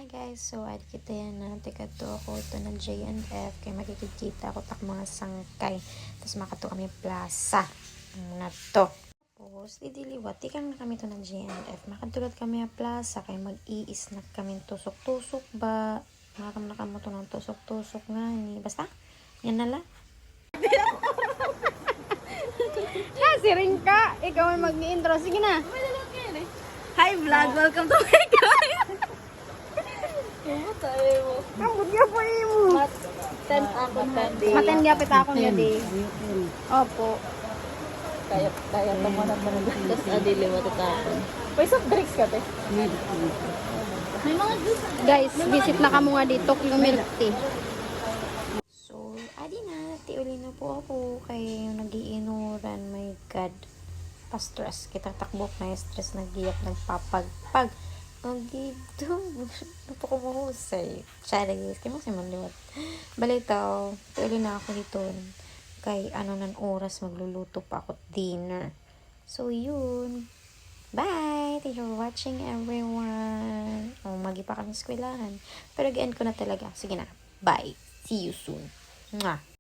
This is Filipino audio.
Hi guys, so adi kita yan na tikato ako ito ng J&F kay makikita ako tak mga sangkay tapos makato kami plaza na to tapos didiliwat tikang na kami to ng J&F makatulad kami ang plaza kay mag-iis na kami tusok-tusok ba makam na kamo to ng tusok-tusok nga ni basta yan nala Siring ka, ikaw ang mag-intro. Sige na. Hi vlog, welcome to my channel. Kambot niya po mo. Maten ako na di. Maten gapit ako niya di. Opo. Kaya tumanap mo na. Tapos adili mo tatapon. May soft drinks ka te? May mga juice. Guys, visit na kamo nga dito yung milk tea. so adi na tiuli na po ako kay nag-iinuran my god pa-stress kita takbok na stress naggiyak nagpapagpag ang dito napo ko mahusay charity kay mo si manliwat balitaw tiuli na ako dito kay ano nan oras magluluto pa ako dinner so yun bye thank you for watching everyone magi pa kami eskwelahan pero gi-end ko na talaga sige na bye see you soon Mwah.